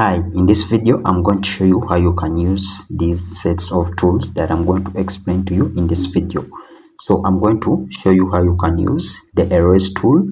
Hi, in this video I'm going to show you how you can use these sets of tools that I'm going to explain to you in this video. So I'm going to show you how you can use the erase tool.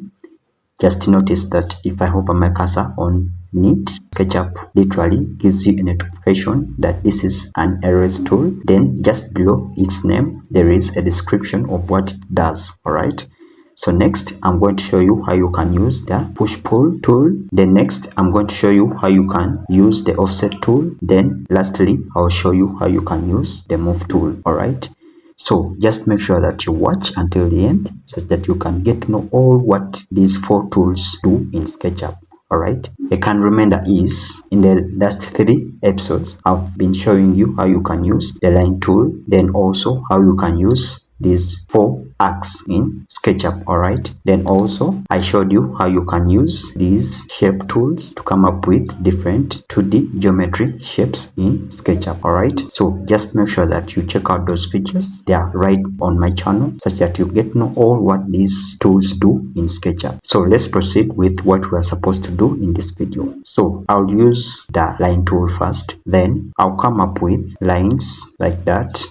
Just notice that if I hover my cursor on it, SketchUp literally gives you a notification that this is an erase tool. Then just below its name there is a description of what it does. Alright, so next I'm going to show you how you can use the push-pull tool. Then next I'm going to show you how you can use the offset tool. Then lastly I'll show you how you can use the move tool. Alright, so just make sure that you watch until the end so that you can get to know all what these four tools do in SketchUp. Alright, a kind reminder is in the last 3 episodes I've been showing you how you can use the line tool, then also how you can use these 4 arcs in SketchUp. Alright, then also I showed you how you can use these shape tools to come up with different 2D geometry shapes in SketchUp. Alright, so just make sure that you check out those videos. They are right on my channel such that you get to know all what these tools do in SketchUp. So let's proceed with what we are supposed to do in this video. So I'll use the line tool first, then I'll come up with lines like that.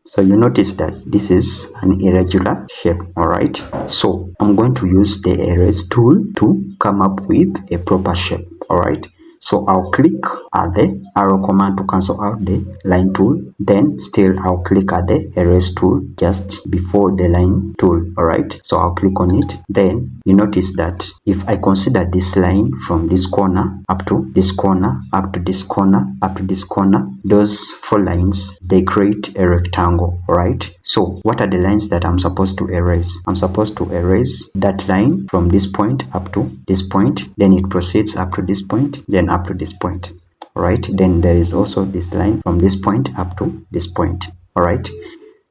So you notice that this is an irregular shape. Alright, so I'm going to use the erase tool to come up with a proper shape. Alright, so I'll click at the arrow command to cancel out the line tool. Then still I'll click at the erase tool just before the line tool. Alright, so I'll click on it. Then you notice that if I consider this line from this corner up to this corner, up to this corner, up to this corner, those 4 lines, they create a rectangle. Alright, so what are the lines that I'm supposed to erase? I'm supposed to erase that line from this point up to this point, then it proceeds up to this point, then up to this point. Alright, then there is also this line from this point up to this point. Alright,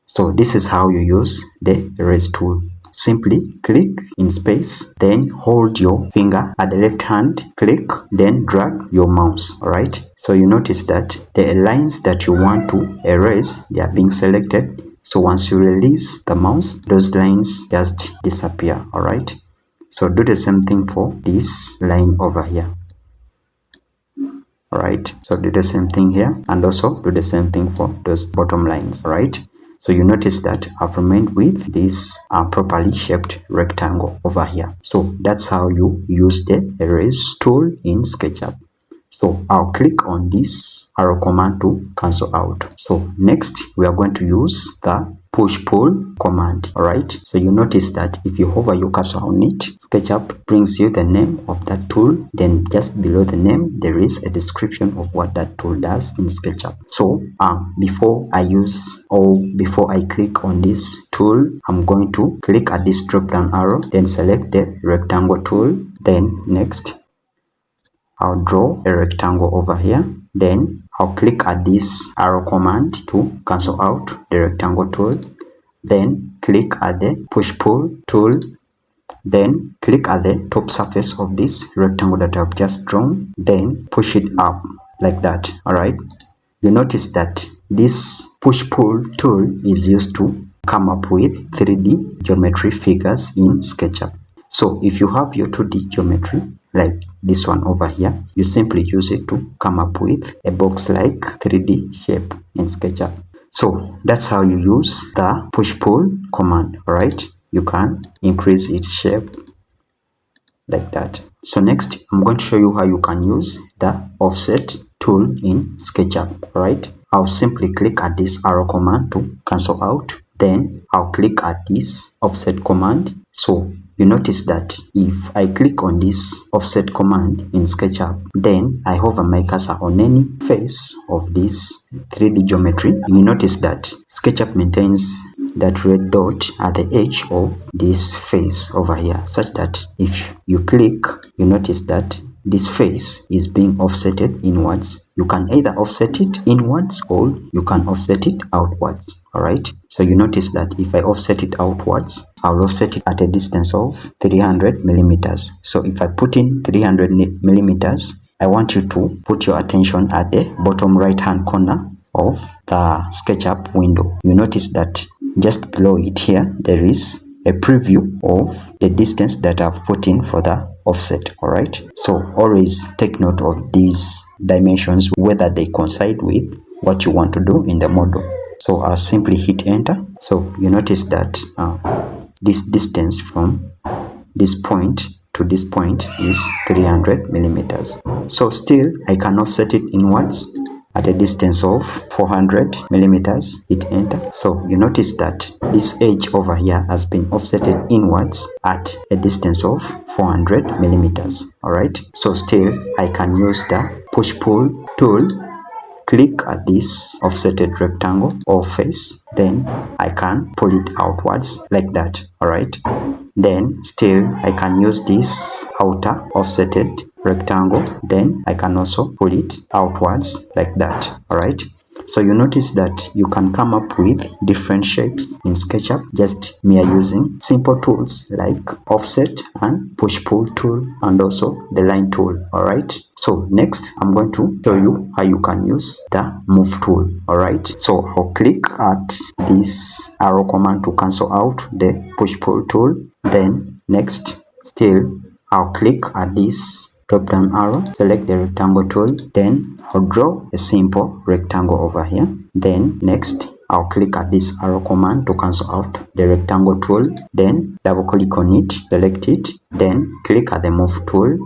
so this is how you use the erase tool. Simply click in space, then hold your finger at the left hand, click, then drag your mouse. Alright, so you notice that the lines that you want to erase, they are being selected. So once you release the mouse, those lines just disappear. Alright, so do the same thing for this line over here. Alright, so do the same thing here, and also do the same thing for those bottom lines. Alright, so you notice that I've remained with this properly shaped rectangle over here. So that's how you use the erase tool in SketchUp. So I'll click on this arrow command to cancel out. So next we are going to use the push-pull command. Alright, so you notice that if you hover your cursor on it, SketchUp brings you the name of that tool. Then just below the name there is a description of what that tool does in SketchUp. So before I click on this tool, I'm going to click at this drop down arrow, then select the rectangle tool. Then next I'll draw a rectangle over here. Then I'll click at this arrow command to cancel out the rectangle tool. Then click at the push-pull tool. Then click at the top surface of this rectangle that I've just drawn. Then push it up like that. Alright, you notice that this push-pull tool is used to come up with 3D geometry figures in SketchUp. So if you have your 2D geometry like this one over here, you simply use it to come up with a box-like 3D shape in SketchUp. So that's how you use the push-pull command. Alright, you can increase its shape like that. So next I'm going to show you how you can use the offset tool in SketchUp. Alright, I'll simply click at this arrow command to cancel out. Then I'll click at this offset command. So you notice that if I click on this offset command in SketchUp, then I hover my cursor on any face of this 3D geometry, you notice that SketchUp maintains that red dot at the edge of this face over here, such that if you click, you notice that this face is being offsetted inwards. You can either offset it inwards or you can offset it outwards. Alright, so you notice that if I offset it outwards, I'll offset it at a distance of 300 millimeters. So if I put in 300 millimeters, I want you to put your attention at the bottom right hand corner of the SketchUp window. You notice that just below it here there is a preview of the distance that I've put in for the offset. All right, so always take note of these dimensions, whether they coincide with what you want to do in the model. So I'll simply hit enter. So you notice that this distance from this point to this point is 300 millimeters. So still I can offset it inwards at a distance of 400 millimeters. Hit enter. So you notice that this edge over here has been offsetted inwards at a distance of 400 millimeters. All right, so still I can use the push pull tool, click at this offsetted rectangle or face, then I can pull it outwards like that. All right, then still I can use this outer offsetted rectangle, then I can also pull it outwards like that. All right, so you notice that you can come up with different shapes in SketchUp just mere using simple tools like offset and push pull tool and also the line tool. All right, so next I'm going to show you how you can use the move tool. All right, so I'll click at this arrow command to cancel out the push pull tool. Then next, still I'll click at this drop down arrow, select the rectangle tool, then I'll draw a simple rectangle over here. Then next I'll click at this arrow command to cancel out the rectangle tool, then double click on it, select it, then click at the move tool,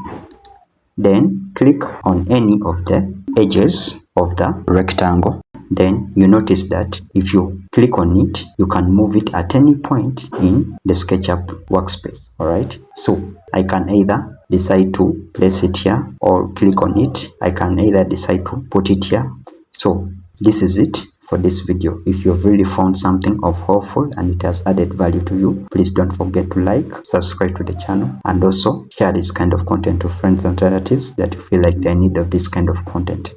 then click on any of the edges of the rectangle. Then you notice that if you click on it, you can move it at any point in the SketchUp workspace. All right, so I can either decide to place it here or click on it. I can either decide to put it here. So this is it for this video. If you've really found something of helpful and it has added value to you, please don't forget to like, subscribe to the channel, and also share this kind of content to friends and relatives that you feel like they're in need of this kind of content.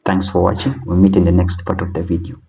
Thanks for watching. We'll meet in the next part of the video.